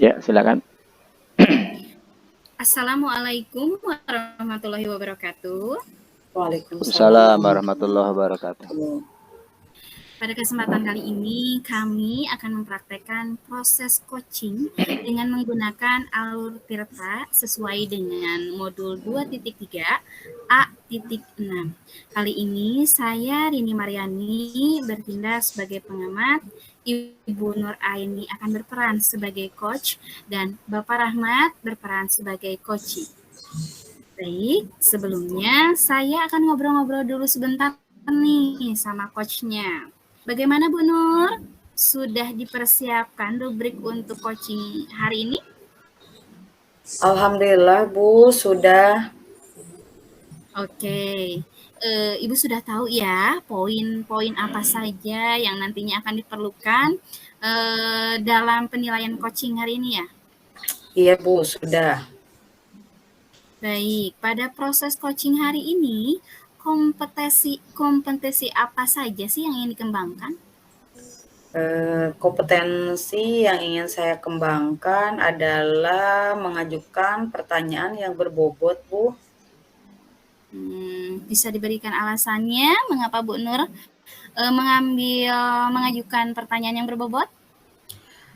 Ya, silakan. Assalamualaikum warahmatullahi wabarakatuh. Waalaikumsalam Waalaikumsalam warahmatullahi wabarakatuh. warahmatullahi. Pada kesempatan kali ini, kami akan mempraktekkan proses coaching dengan menggunakan alur Tirta sesuai dengan modul 2.3 A.6. Kali ini, saya Rini Mariani bertindak sebagai pengamat, Ibu Nur Aini akan berperan sebagai coach, dan Bapak Rahmat berperan sebagai coachee. Baik, sebelumnya saya akan ngobrol-ngobrol dulu sebentar nih sama coachnya. Bagaimana Bu Nur? Sudah dipersiapkan rubrik untuk coaching hari ini? Alhamdulillah Bu, sudah. Oke, Ibu sudah tahu ya poin-poin apa saja yang nantinya akan diperlukan dalam penilaian coaching hari ini ya? Iya Bu, sudah. Baik, pada proses coaching hari ini, kompetensi apa saja sih yang ingin dikembangkan? Kompetensi yang ingin saya kembangkan adalah mengajukan pertanyaan yang berbobot Bu. Bisa diberikan alasannya mengapa Bu Nur mengajukan pertanyaan yang berbobot?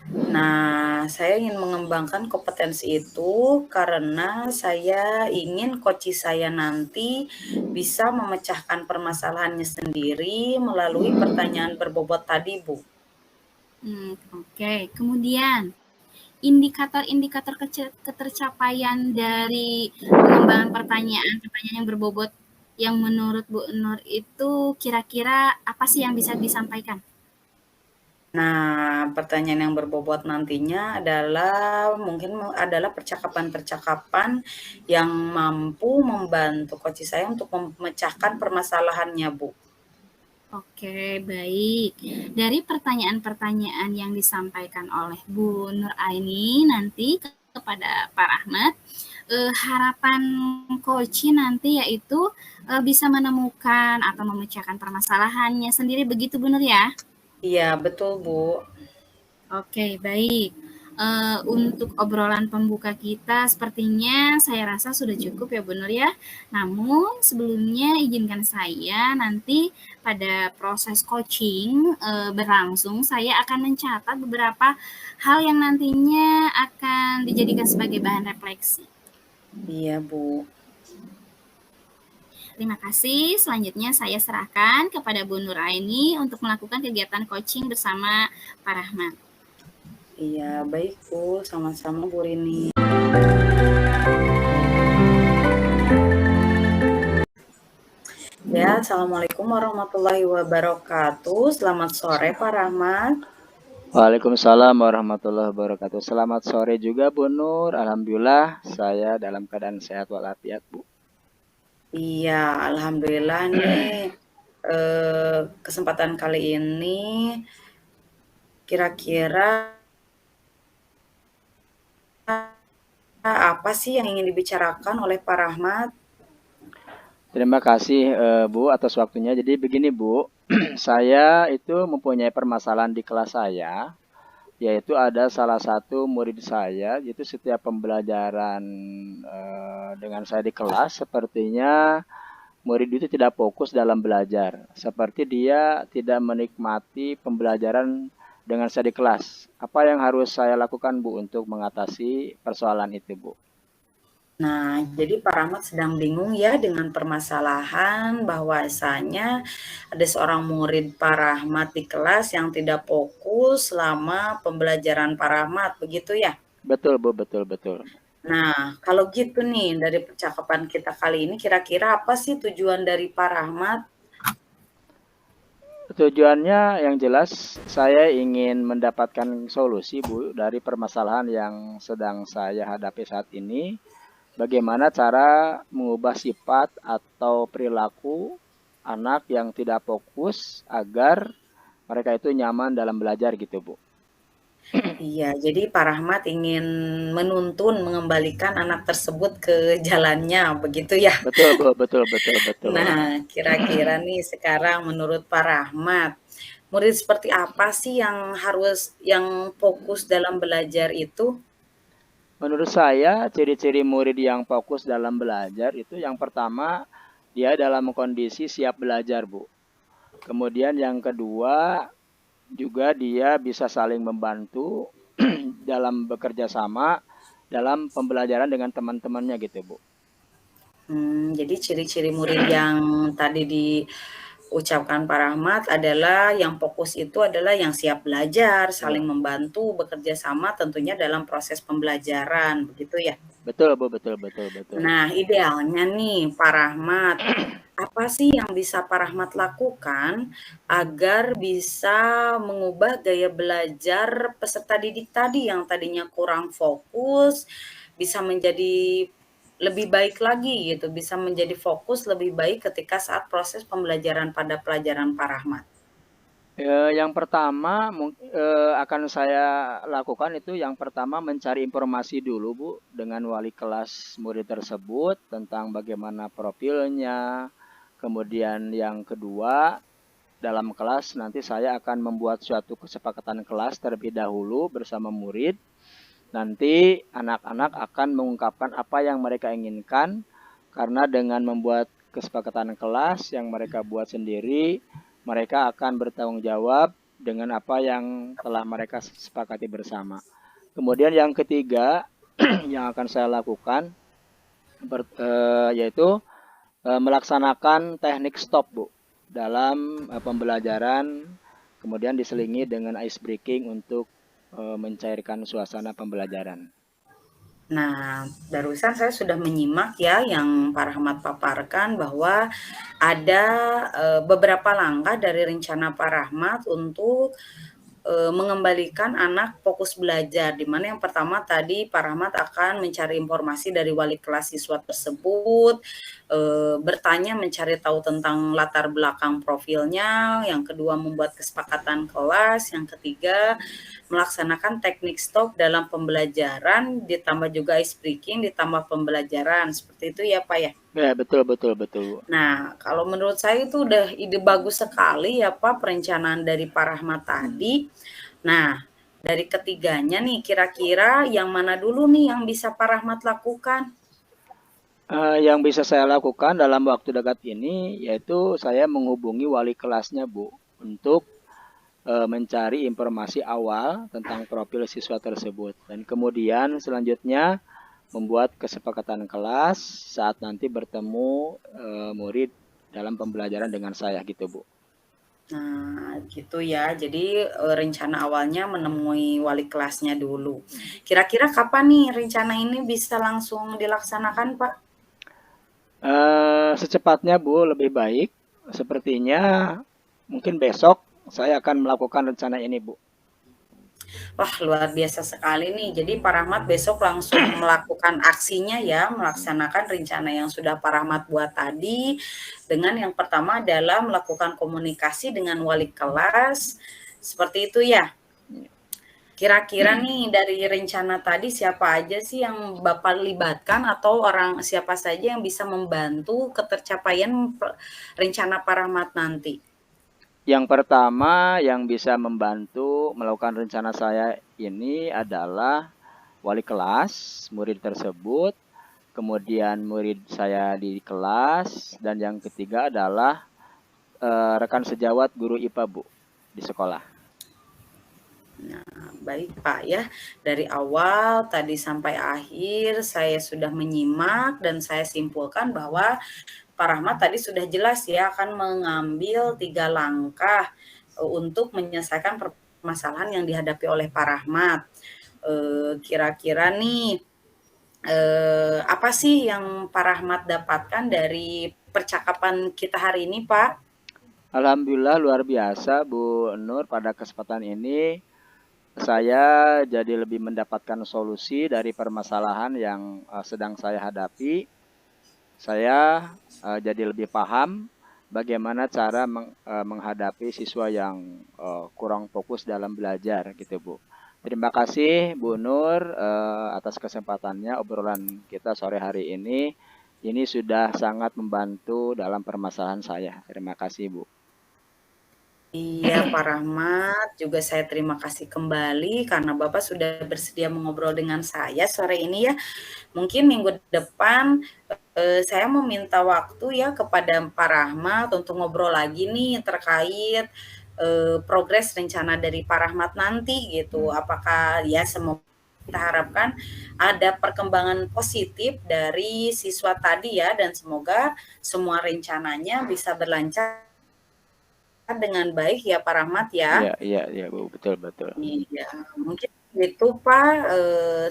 Nah, saya ingin mengembangkan kompetensi itu karena saya ingin coach saya nanti bisa memecahkan permasalahannya sendiri melalui pertanyaan berbobot tadi Bu. Oke. Kemudian indikator-indikator ketercapaian dari pengembangan pertanyaan yang berbobot yang menurut Bu Nur itu kira-kira apa sih yang bisa disampaikan? Nah, pertanyaan yang berbobot nantinya mungkin adalah percakapan-percakapan yang mampu membantu coach saya untuk memecahkan permasalahannya, Bu. Oke, baik. Dari pertanyaan-pertanyaan yang disampaikan oleh Bu Nur Aini nanti kepada Pak Rahmat, harapan coach nanti yaitu bisa menemukan atau memecahkan permasalahannya sendiri, begitu Bu Nur ya? Iya, betul Bu. Oke, baik. Untuk obrolan pembuka kita sepertinya saya rasa sudah cukup ya Bu Nur ya. Namun sebelumnya izinkan saya nanti pada proses coaching berlangsung saya akan mencatat beberapa hal yang nantinya akan dijadikan sebagai bahan refleksi. Iya Bu. Terima kasih. Selanjutnya saya serahkan kepada Bu Nur Aini untuk melakukan kegiatan coaching bersama Pak Rahmat. Iya, baik Bu. Sama-sama Bu Rini. Ya, Assalamualaikum warahmatullahi wabarakatuh. Selamat sore Pak Rahmat. Waalaikumsalam warahmatullahi wabarakatuh. Selamat sore juga Bu Nur. Alhamdulillah saya dalam keadaan sehat walafiat Bu. Iya, alhamdulillah nih kesempatan kali ini kira-kira apa sih yang ingin dibicarakan oleh Pak Rahmat? Terima kasih Bu atas waktunya. Jadi begini Bu, saya itu mempunyai permasalahan di kelas saya, yaitu ada salah satu murid saya, itu setiap pembelajaran dengan saya di kelas, sepertinya murid itu tidak fokus dalam belajar. Seperti dia tidak menikmati pembelajaran dengan saya di kelas. Apa yang harus saya lakukan Bu untuk mengatasi persoalan itu Bu? Nah, jadi Pak Rahmat sedang bingung ya dengan permasalahan bahwasanya ada seorang murid Pak Rahmat di kelas yang tidak fokus selama pembelajaran Pak Rahmat, begitu ya? Betul Bu, betul. Nah, kalau gitu nih dari percakapan kita kali ini kira-kira apa sih tujuan dari Pak Rahmat? Tujuannya yang jelas saya ingin mendapatkan solusi Bu dari permasalahan yang sedang saya hadapi saat ini. Bagaimana cara mengubah sifat atau perilaku anak yang tidak fokus agar mereka itu nyaman dalam belajar gitu Bu. Iya, jadi Pak Rahmat ingin menuntun, mengembalikan anak tersebut ke jalannya, begitu ya? Betul Bu, betul. Nah, kira-kira nih sekarang menurut Pak Rahmat, murid seperti apa sih yang fokus dalam belajar itu? Menurut saya, ciri-ciri murid yang fokus dalam belajar itu yang pertama, dia dalam kondisi siap belajar, Bu. Kemudian yang kedua, juga dia bisa saling membantu dalam bekerja sama dalam pembelajaran dengan teman-temannya gitu, Bu. Jadi ciri-ciri murid yang tadi diucapkan Pak Rahmat adalah yang fokus itu adalah yang siap belajar, saling Ya. membantu, bekerja sama tentunya dalam proses pembelajaran, begitu ya? Betul, Bu, betul, betul, betul. Nah, idealnya nih Pak Rahmat, apa sih yang bisa Pak Rahmat lakukan agar bisa mengubah gaya belajar peserta didik tadi yang tadinya kurang fokus, bisa menjadi lebih baik lagi gitu, bisa menjadi fokus lebih baik ketika saat proses pembelajaran pada pelajaran Pak Rahmat? Yang pertama akan saya lakukan itu yang pertama mencari informasi dulu, Bu, dengan wali kelas murid tersebut tentang bagaimana profilnya. Kemudian yang kedua, dalam kelas nanti saya akan membuat suatu kesepakatan kelas terlebih dahulu bersama murid. Nanti anak-anak akan mengungkapkan apa yang mereka inginkan, karena dengan membuat kesepakatan kelas yang mereka buat sendiri, mereka akan bertanggung jawab dengan apa yang telah mereka sepakati bersama. Kemudian yang ketiga yang akan saya lakukan yaitu melaksanakan teknik stop, Bu, dalam pembelajaran, kemudian diselingi dengan ice breaking untuk mencairkan suasana pembelajaran. Nah, barusan saya sudah menyimak ya yang Pak Rahmat paparkan bahwa ada beberapa langkah dari rencana Pak Rahmat untuk mengembalikan anak fokus belajar, di mana yang pertama tadi Pak Rahmat akan mencari informasi dari wali kelas siswa tersebut, bertanya mencari tahu tentang latar belakang profilnya, yang kedua membuat kesepakatan kelas, yang ketiga melaksanakan teknik stop dalam pembelajaran, ditambah juga ice breaking, ditambah pembelajaran, seperti itu ya Pak ya? Ya, betul, betul, betul. Nah, kalau menurut saya itu udah ide bagus sekali ya Pak, perencanaan dari Pak Rahmat tadi. Nah, dari ketiganya nih, kira-kira yang mana dulu nih yang bisa Pak Rahmat lakukan? Yang bisa saya lakukan dalam waktu dekat ini yaitu saya menghubungi wali kelasnya, Bu, untuk mencari informasi awal tentang profil siswa tersebut, dan kemudian selanjutnya membuat kesepakatan kelas saat nanti bertemu murid dalam pembelajaran dengan saya gitu, Bu. Nah, gitu ya. Jadi rencana awalnya menemui wali kelasnya dulu. Kira-kira kapan nih rencana ini bisa langsung dilaksanakan, Pak? Secepatnya, Bu, lebih baik. Sepertinya mungkin besok saya akan melakukan rencana ini, Bu. Wah, luar biasa sekali nih. Jadi Pak Rahmat besok langsung melakukan aksinya ya, melaksanakan rencana yang sudah Pak Rahmat buat tadi. Dengan yang pertama adalah melakukan komunikasi dengan wali kelas. Seperti itu ya. Kira-kira nih dari rencana tadi siapa aja sih yang Bapak libatkan atau orang siapa saja yang bisa membantu ketercapaian rencana Pak Rahmat nanti? Yang pertama yang bisa membantu melakukan rencana saya ini adalah wali kelas, murid tersebut, kemudian murid saya di kelas, dan yang ketiga adalah rekan sejawat guru IPA, Bu, di sekolah. Nah, baik Pak ya. Dari awal tadi sampai akhir saya sudah menyimak dan saya simpulkan bahwa Pak Rahmat tadi sudah jelas ya akan mengambil 3 langkah untuk menyelesaikan permasalahan yang dihadapi oleh Pak Rahmat. Kira-kira nih apa sih yang Pak Rahmat dapatkan dari percakapan kita hari ini, Pak? Alhamdulillah luar biasa, Bu Nur, pada kesempatan ini saya jadi lebih mendapatkan solusi dari permasalahan yang sedang saya hadapi. Saya jadi lebih paham bagaimana cara menghadapi siswa yang kurang fokus dalam belajar gitu, Bu. Terima kasih Bu Nur atas kesempatannya, obrolan kita sore hari ini. Ini sudah sangat membantu dalam permasalahan saya. Terima kasih, Bu. Iya, Pak Rahmat, juga saya terima kasih kembali karena Bapak sudah bersedia mengobrol dengan saya sore ini ya. Mungkin minggu depan saya meminta waktu ya kepada Pak Rahmat untuk ngobrol lagi nih terkait progres rencana dari Pak Rahmat nanti gitu. Apakah ya semoga kita harapkan ada perkembangan positif dari siswa tadi ya, dan semoga semua rencananya bisa berlancar dengan baik ya Pak Rahmat ya. Iya Bu, betul. Iya, mungkin itu Pak,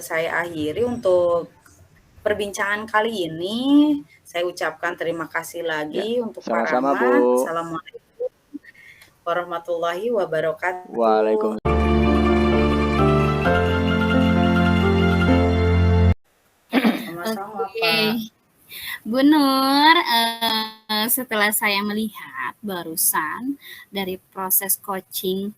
saya akhiri untuk perbincangan kali ini. Saya ucapkan terima kasih Ya, lagi untuk Pak sama-sama Rahmat. Bu. Assalamualaikum warahmatullahi wabarakatuh. Waalaikumsalam. Sama-sama Oke. Pak. Bu Nur, setelah saya melihat barusan dari proses coaching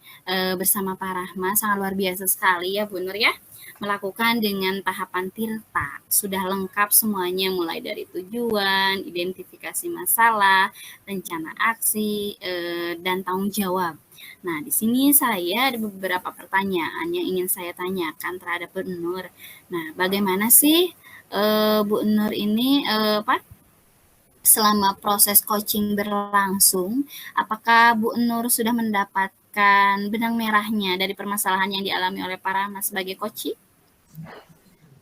bersama Pak Rahma sangat luar biasa sekali ya Bu Nur ya, melakukan dengan tahapan tirta, sudah lengkap semuanya mulai dari tujuan, identifikasi masalah, rencana aksi, dan tanggung jawab. Nah, di sini saya ada beberapa pertanyaan yang ingin saya tanyakan terhadap Bu Nur. Nah, bagaimana sih Bu Nur ini selama proses coaching berlangsung, apakah Bu Nur sudah mendapatkan benang merahnya dari permasalahan yang dialami oleh Pak Rahmat sebagai coach?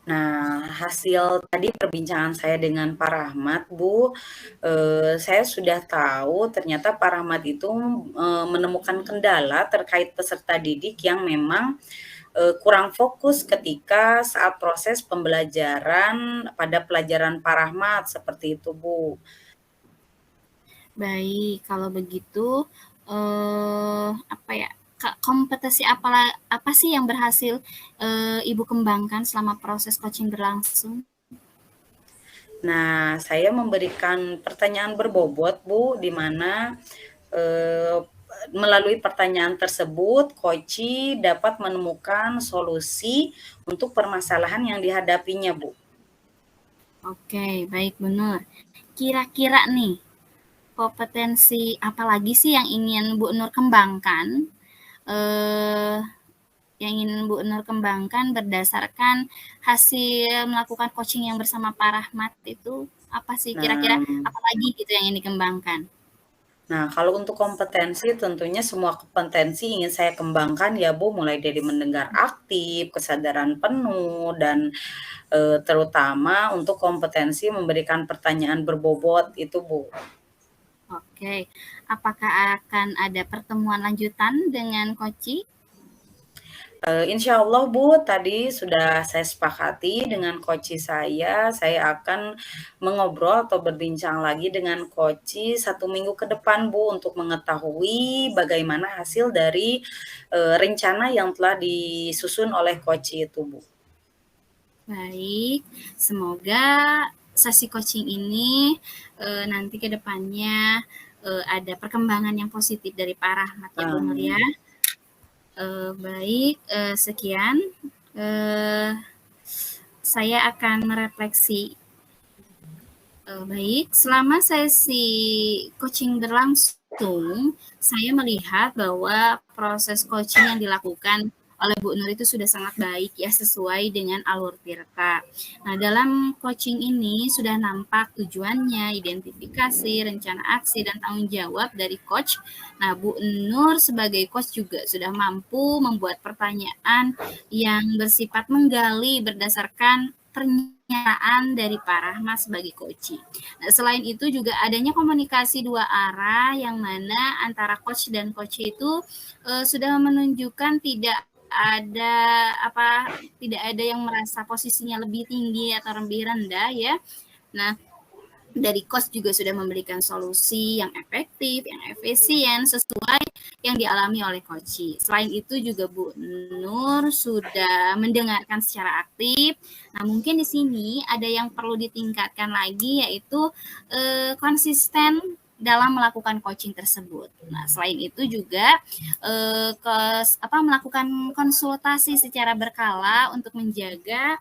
Nah, hasil tadi perbincangan saya dengan Pak Rahmat, Bu, saya sudah tahu ternyata Pak Rahmat itu menemukan kendala terkait peserta didik yang memang kurang fokus ketika saat proses pembelajaran pada pelajaran Pak Rahmat, seperti itu, Bu. Baik, kalau begitu kompetensi apa sih yang berhasil Ibu kembangkan selama proses coaching berlangsung? Nah, saya memberikan pertanyaan berbobot, Bu, di mana melalui pertanyaan tersebut, coach dapat menemukan solusi untuk permasalahan yang dihadapinya, Bu. Oke, baik Bu Nur. Kira-kira nih, kompetensi apa lagi sih yang ingin Bu Nur kembangkan? Yang ingin Bu Nur kembangkan berdasarkan hasil melakukan coaching yang bersama Pak Rahmat itu apa sih kira-kira apa lagi gitu yang ingin dikembangkan? Nah, kalau untuk kompetensi tentunya semua kompetensi ingin saya kembangkan ya Bu, mulai dari mendengar aktif, kesadaran penuh, dan terutama untuk kompetensi memberikan pertanyaan berbobot itu Bu. Oke, apakah akan ada pertemuan lanjutan dengan coach? Insya Allah Bu, tadi sudah saya sepakati dengan coach saya akan mengobrol atau berbincang lagi dengan coach 1 minggu ke depan Bu, untuk mengetahui bagaimana hasil dari rencana yang telah disusun oleh coach itu Bu. Baik, semoga sesi coaching ini nanti ke depannya ada perkembangan yang positif dari Pak Rahmat ya Bu Nur ya. Baik, sekian. Saya akan merefleksi. Baik, selama sesi coaching berlangsung, saya melihat bahwa proses coaching yang dilakukan oleh Bu Nur itu sudah sangat baik ya, sesuai dengan alur tirta. Nah, dalam coaching ini sudah nampak tujuannya, identifikasi, rencana aksi, dan tanggung jawab dari coach. Nah, Bu Nur sebagai coach juga sudah mampu membuat pertanyaan yang bersifat menggali berdasarkan pernyataan dari Pak Rahmat sebagai coach. Nah, selain itu juga adanya komunikasi dua arah yang mana antara coach dan coach itu sudah menunjukkan tidak ada yang merasa posisinya lebih tinggi atau lebih rendah ya. Nah, dari coach juga sudah memberikan solusi yang efektif, yang efisien sesuai yang dialami oleh coach. Selain itu juga Bu Nur sudah mendengarkan secara aktif. Nah, mungkin di sini ada yang perlu ditingkatkan lagi yaitu konsisten dalam melakukan coaching tersebut. Nah, selain itu juga melakukan konsultasi secara berkala untuk menjaga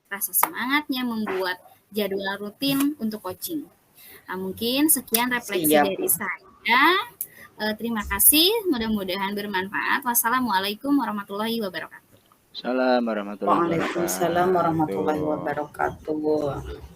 rasa semangatnya, membuat jadwal rutin untuk coaching. Nah, mungkin sekian refleksi dari saya. Terima kasih, mudah-mudahan bermanfaat. Wassalamualaikum warahmatullahi wabarakatuh. Assalamualaikum warahmatullahi Waalaikumsalam warahmatullahi wabarakatuh. wabarakatuh.